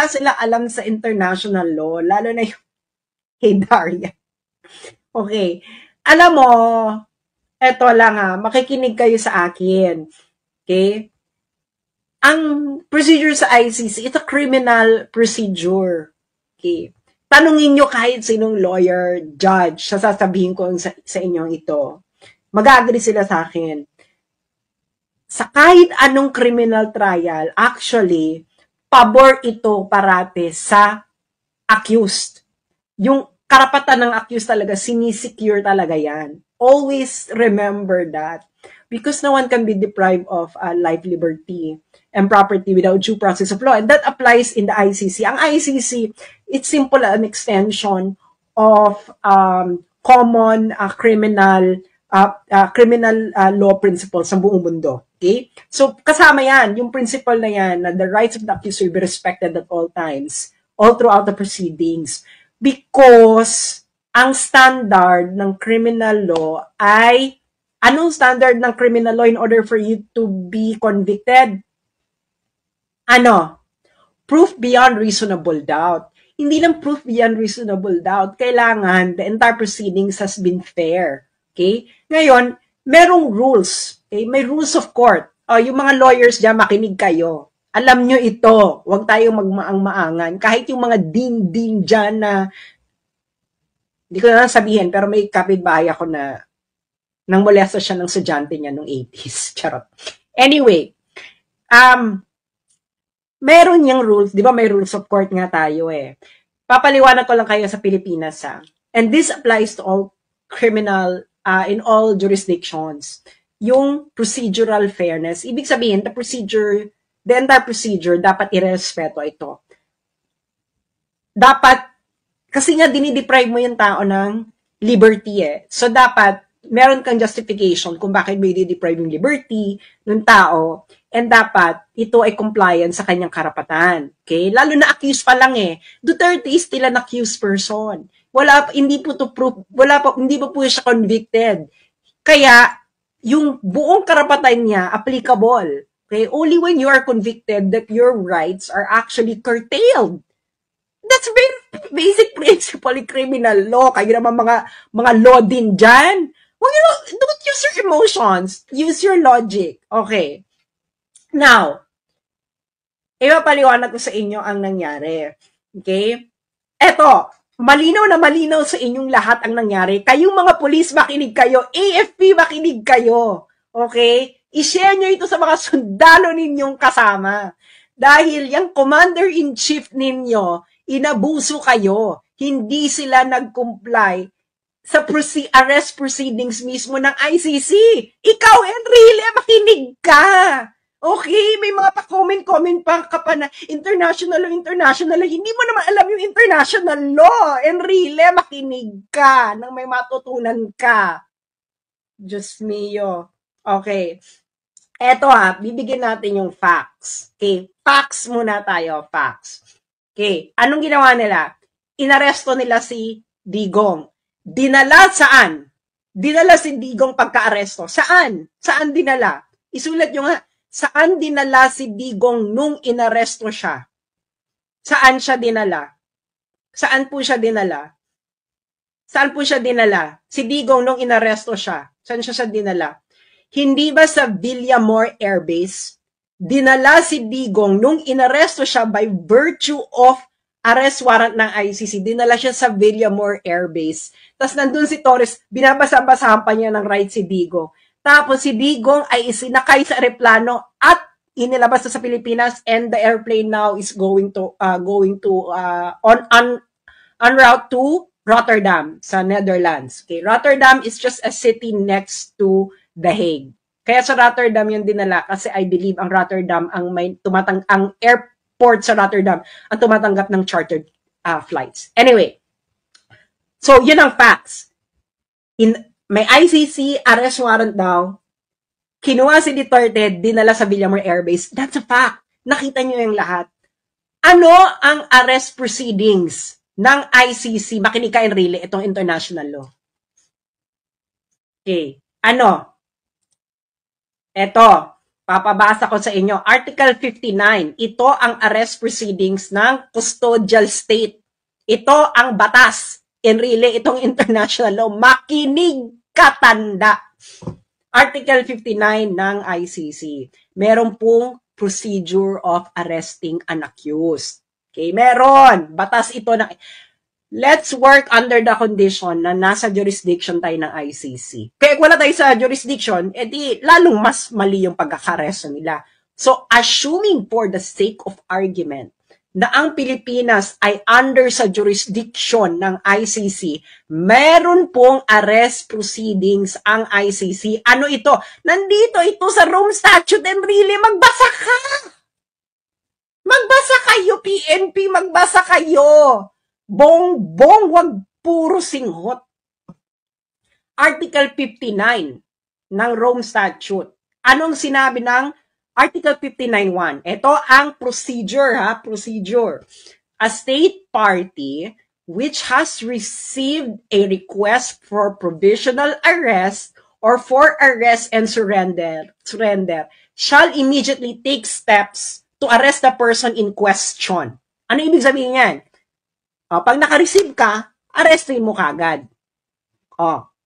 wala sila alam sa international law, lalo na yung kay Daria. Okay. Alam mo, eto lang ha, makikinig kayo sa akin. Okay? Ang procedure sa ICC, it's a criminal procedure. Okay? Tanungin nyo kahit sinong lawyer, judge, sasabihin ko sa inyong ito. Mag-agree sila sa akin. Sa kahit anong criminal trial, actually, pabor ito parate sa accused. Yung karapatan ng accused talaga, sinisecure talaga yan. Always remember that. Because no one can be deprived of life, liberty, and property without due process of law. And that applies in the ICC. Ang ICC, it's simple an extension of common criminal law principles sa buong mundo. Okay? So, kasama yan, yung principle na yan, na the rights of the accused will be respected at all times, all throughout the proceedings. Because ang standard ng criminal law ay, anong standard ng criminal law in order for you to be convicted? Ano? Proof beyond reasonable doubt. Hindi lang proof beyond reasonable doubt. Kailangan the entire proceedings has been fair. Okay? Ngayon, merong rules. Okay? May rules of court. Yung mga lawyers dyan, makinig kayo. Alam nyo ito. Huwag tayong magmaang-maangan. Kahit yung mga din-din dyan na, hindi ko na sabihin, pero may kapitbahay ako na nang molesta siya ng estudyante niya nung 80s. Charot. Anyway, meron yung rules, di ba may rules of court nga tayo eh. Papaliwanag ko lang kayo sa Pilipinas ha. And this applies to all criminal, in all jurisdictions. Yung procedural fairness, ibig sabihin, the entire procedure, dapat irespeto ito. Dapat, kasi nga dinideprive mo yung tao ng liberty eh. So dapat, meron kang justification kung bakit may i-deprive yung liberty ng tao, and dapat ito ay compliant sa kanyang karapatan. Okay? Lalo na accused pa lang eh. Duterte is still an accused person. Hindi pa po siya convicted. Kaya, yung buong karapatan niya applicable. Okay? Only when you are convicted that your rights are actually curtailed. That's very basic principle in criminal law. Kayo naman mga law din dyan. Well, don't use your emotions. Use your logic. Okay. Now, ipapaliwanag ko sa inyo ang nangyari. Okay? Eto, malinaw na malinaw sa inyong lahat ang nangyari. Kayong mga pulis, makinig kayo. AFP, makinig kayo. Okay? I-share nyo ito sa mga sundalo ninyong kasama. Dahil yung commander-in-chief ninyo, inabuso kayo. Hindi sila nag-comply sa arrest proceedings mismo ng ICC. Ikaw, Enrile, makinig ka. Okay, may mga pa-comment pa ka pa na international law. Hindi mo naman alam yung international law. Enrile, makinig ka nang may matutunan ka. Diyos mio. Okay. Eto bibigyan natin yung facts. Okay, facts muna tayo, facts. Okay, anong ginawa nila? Inaresto nila si Digong. Dinala saan? Dinala si Digong pagka-aresto. Saan? Saan dinala? Isulat nyo nga, saan dinala si Digong nung inaresto siya? Saan siya dinala? Saan po siya dinala? Saan po siya dinala? Si Digong nung inaresto siya. Saan siya dinala? Hindi ba sa Villamor Air Base? Dinala si Digong nung inaresto siya by virtue of arrest warrant ng ICC, dinala siya sa Villamor Air Base. Tapos nandun si Torres, binabasa-basahan pa niya ng right si Digong. Tapos si Digong ay isinakay sa aeroplano at inilabas sa Pilipinas, and the airplane now is going to on route to Rotterdam sa Netherlands. Okay, Rotterdam is just a city next to The Hague. Kaya sa Rotterdam yung dinala kasi I believe ang Rotterdam ang airport sa Rotterdam ang tumatanggap ng chartered flights. Anyway, so yun ang facts. May ICC arrest warrant daw. Kinuha si Duterte, dinala sa Villamor Air Base. That's a fact. Nakita nyo yung lahat. Ano ang arrest proceedings ng ICC? Makinig ka, Enrile, itong international law. Okay. Ano? Eto. Papabasa ko sa inyo. Article 59. Ito ang arrest proceedings ng custodial state. Ito ang batas. In really, itong international law. Makinig katanda. Article 59 ng ICC. Meron pong procedure of arresting an accused. Okay, meron. Batas ito na. Let's work under the condition na nasa jurisdiction tayo ng ICC. Kaya kung wala tayo sa jurisdiction, edi lalong mas mali yung pagkakaresto nila. So, assuming for the sake of argument na ang Pilipinas ay under sa jurisdiction ng ICC, meron pong arrest proceedings ang ICC. Ano ito? Nandito ito sa Rome Statute and really, magbasa ka! Magbasa kayo, PNP, magbasa kayo! Bong-bong, wag puro singhot. Article 59 ng Rome Statute. Anong sinabi ng Article 59.1? Ito ang procedure, procedure. A state party which has received a request for provisional arrest or for arrest and surrender shall immediately take steps to arrest the person in question. Ano ibig sabihin yan? Pag naka-receive ka, arrestin mo kagad.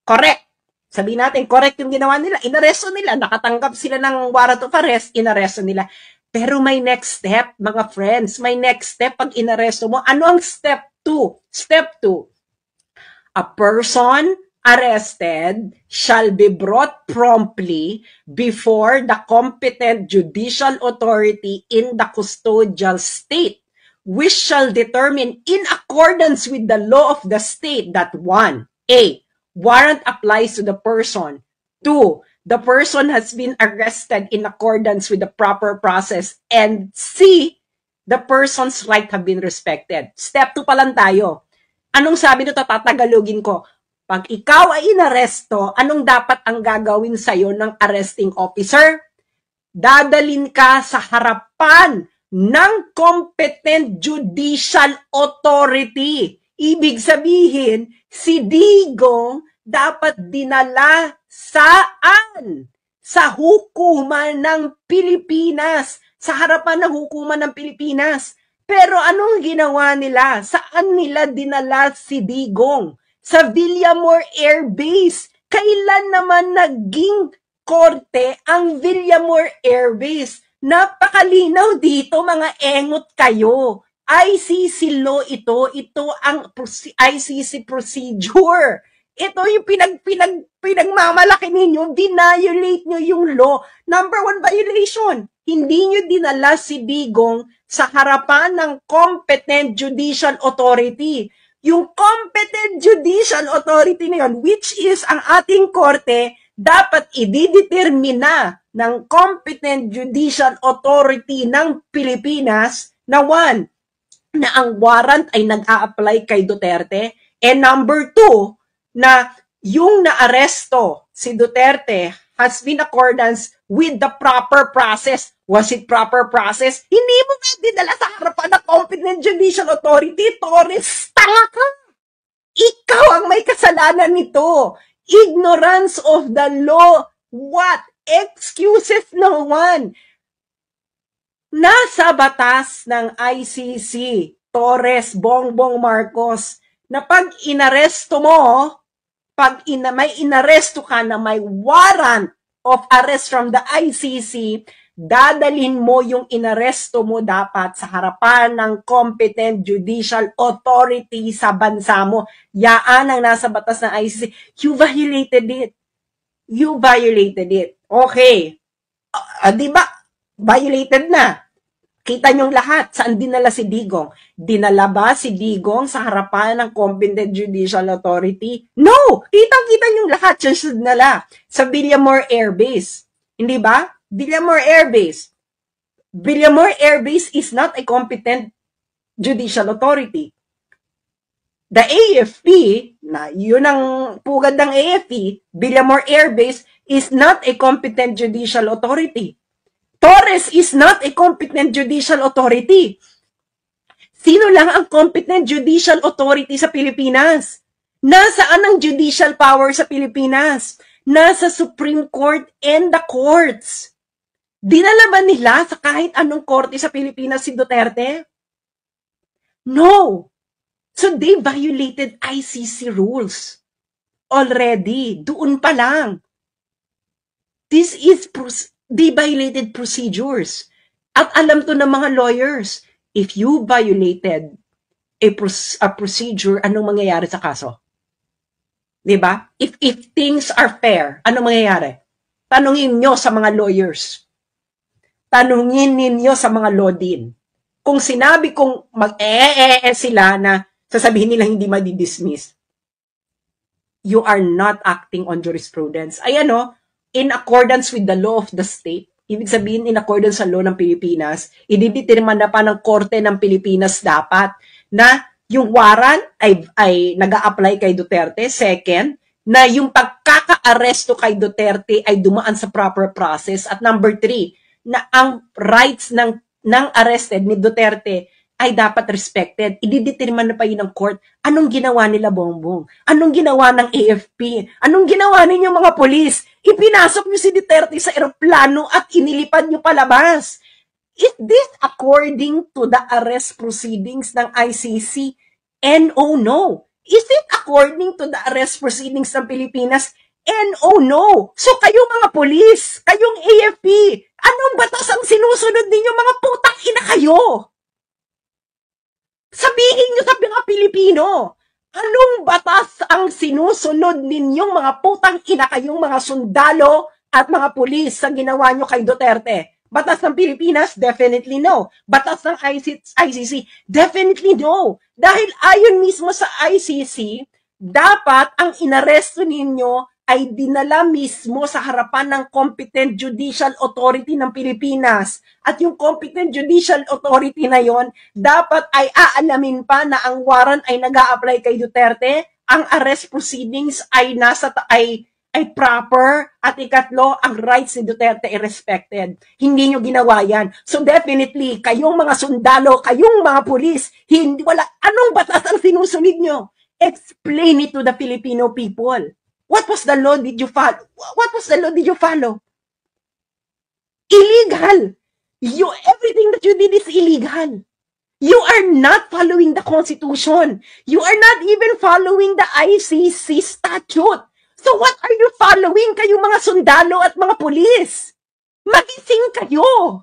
Correct. Sabihin natin, correct yung ginawa nila. Inaresto nila. Nakatanggap sila ng warrant of arrest, inaresto nila. Pero may next step, mga friends. May next step pag inaresto mo. Ano ang step 2? Step 2. A person arrested shall be brought promptly before the competent judicial authority in the custodial state, which shall determine in accordance with the law of the state that 1. A. Warrant applies to the person. 2. The person has been arrested in accordance with the proper process. And C. The person's right have been respected. Step 2 pa lang tayo. Anong sabi nito? Tatagalogin ko. Pag ikaw ay inaresto, anong dapat ang gagawin sa'yo ng arresting officer? Dadalin ka sa harapan ng competent judicial authority. Ibig sabihin, si Digong dapat dinala saan? Sa hukuman ng Pilipinas. Sa harapan ng hukuman ng Pilipinas. Pero anong ginawa nila? Saan nila dinala si Digong? Sa Villamor Air Base. Kailan naman naging korte ang Villamor Air Base? Napakalinaw dito, mga engot kayo. ICC law ito ang ICC procedure. Ito yung pinagmamalaki ninyo, violate nyo yung law. Number 1 violation, hindi nyo dinala si Digong sa harapan ng competent judicial authority. Yung competent judicial authority na yun, which is ang ating korte, dapat ididetermina ng competent judicial authority ng Pilipinas na 1, na ang warrant ay nag-a-apply kay Duterte, and number 2, na yung naaresto si Duterte has been accordance with the proper process. Was it proper process? Hindi mo nga dinala sa harapan ng competent judicial authority. Torres, tanga ka! Ikaw ang may kasalanan nito. Ignorance of the law. What? Excuses no one. Nasa batas ng ICC, Torres, Bongbong Marcos, na pag inaresto mo, may inaresto ka na may warrant of arrest from the ICC, dadalhin mo yung inaresto mo dapat sa harapan ng competent judicial authority sa bansa mo. Yaan ang nasa batas ng ICC. You violated it. You violated it. Okay. Diba? Violated na. Kita niyong lahat, saan dinala si Digong? Dinala ba si Digong sa harapan ng competent judicial authority? No! Kitang-kita niyong lahat, siya dinala sa Villamor Air Base. Hindi ba? Villamor Air Base. Villamor Air Base is not a competent judicial authority. The AFP, na yun ang pugad ng AFP, Villamor Air Base is not a competent judicial authority. Torres is not a competent judicial authority. Sino lang ang competent judicial authority sa Pilipinas? Nasaan ang judicial power sa Pilipinas? Nasa Supreme Court and the courts. Dinala ba nila sa kahit anong korte sa Pilipinas si Duterte? No. So they violated ICC rules already. Doon pa lang. This is, they violated procedures. At alam to ng mga lawyers, if you violated a procedure, anong mangyayari sa kaso? Diba? If things are fair, anong mangyayari? Tanungin nyo sa mga lawyers. Tanungin ninyo sa mga law din. Kung sinabi kong sila na sasabihin nila hindi madidismiss, you are not acting on jurisprudence. Ayan o, in accordance with the law of the state, ibig sabihin in accordance sa law ng Pilipinas, ididetermine na pa ng korte ng Pilipinas dapat na yung warrant ay nag-a-apply kay Duterte. Second, na yung pagkaka-aresto kay Duterte ay dumaan sa proper process. At number 3, na ang rights ng arrested ni Duterte ay dapat respected. Ididetermine na pa yun ng court. Anong ginawa nila, Bongbong? Anong ginawa ng AFP? Anong ginawa ninyo mga polis? Ipinasok nyo si Duterte sa eroplano at inilipad nyo palabas. Is this according to the arrest proceedings ng ICC? No. Is it according to the arrest proceedings ng Pilipinas? No. So kayong mga polis, kayong AFP, anong batas ang sinusunod ninyo, mga putang ina kayo? Sabihin nyo sa mga Pilipino, anong batas ang sinusunod ninyong mga putang ina kayong mga sundalo at mga pulis sa ginawa nyo kay Duterte? Batas ng Pilipinas? Definitely no. Batas ng ICC? Definitely no. Dahil ayon mismo sa ICC, dapat ang inaresto ninyo ay dinala mismo sa harapan ng competent judicial authority ng Pilipinas. At yung competent judicial authority na yon, dapat ay aalamin pa na ang warrant ay nag-a-apply kay Duterte, ang arrest proceedings ay proper, at ikatlo, ang rights ni Duterte ay respected. Hindi nyo ginawa yan. So definitely, kayong mga sundalo, kayong mga pulis, anong batas ang sinusunod nyo? Explain it to the Filipino people. What was the law did you follow? What was the law did you follow? Illegal. Everything that you did is illegal. You are not following the Constitution. You are not even following the ICC statute. So what are you following, kayong mga sundalo at mga pulis? Magising kayo.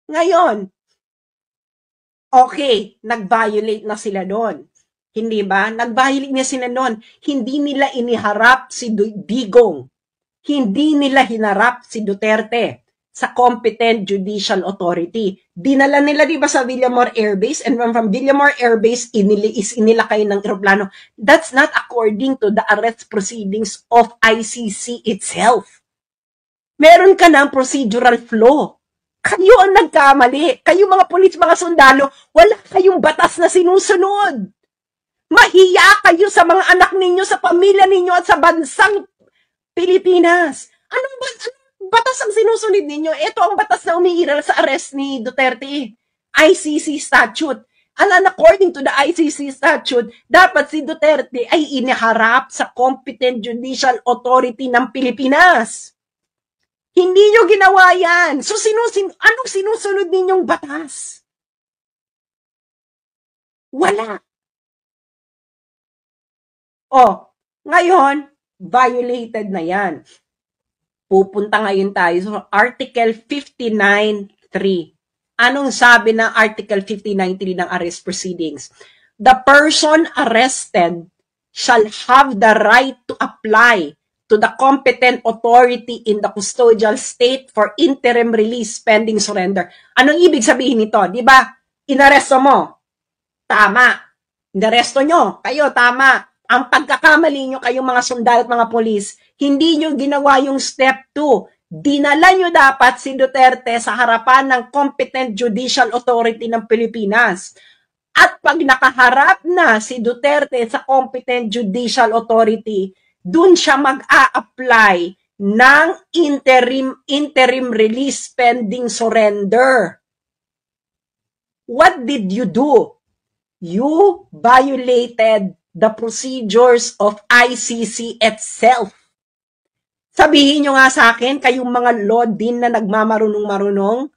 Ngayon, okay, nag-violate na sila doon. Hindi ba? Nag-violate na sila noon. Hindi nila iniharap si Digong. Hindi nila hinarap si Duterte sa competent judicial authority. Dinala nila, di ba, sa Villamor Air Base, and from Villamor Air Base, inilakay ng eroplano. That's not according to the arrest proceedings of ICC itself. Meron ka ng procedural flaw. Kayo ang nagkamali. Kayo mga pulis, mga sundalo, wala kayong batas na sinusunod. Mahiya kayo sa mga anak ninyo, sa pamilya ninyo, at sa bansang Pilipinas. Anong batas ang sinusunod ninyo? Ito ang batas na umiiral sa arrest ni Duterte. ICC statute. And according to the ICC statute, dapat si Duterte ay iniharap sa competent judicial authority ng Pilipinas. Hindi nyo ginawa yan. So anong sinusunod ninyong batas? Wala. Ngayon, violated na yan. Pupunta ngayon tayo sa Article 59.3. Anong sabi ng Article 59.3 ng arrest proceedings? The person arrested shall have the right to apply to the competent authority in the custodial state for interim release pending surrender. Anong ibig sabihin nito? Di ba? Inaresto mo. Tama. Inaresto nyo. Kayo, tama. Ang pagkakamali nyo kayong mga sundalo at mga polis, hindi nyo ginawa yung step 2. Dinala nyo dapat si Duterte sa harapan ng competent judicial authority ng Pilipinas. At pag nakaharap na si Duterte sa competent judicial authority, dun siya mag-a-apply ng interim release pending surrender. What did you do? You violated the procedures of ICC itself. Sabihin nyo nga sa akin, kayong mga lodin na nagmamarunong-marunong,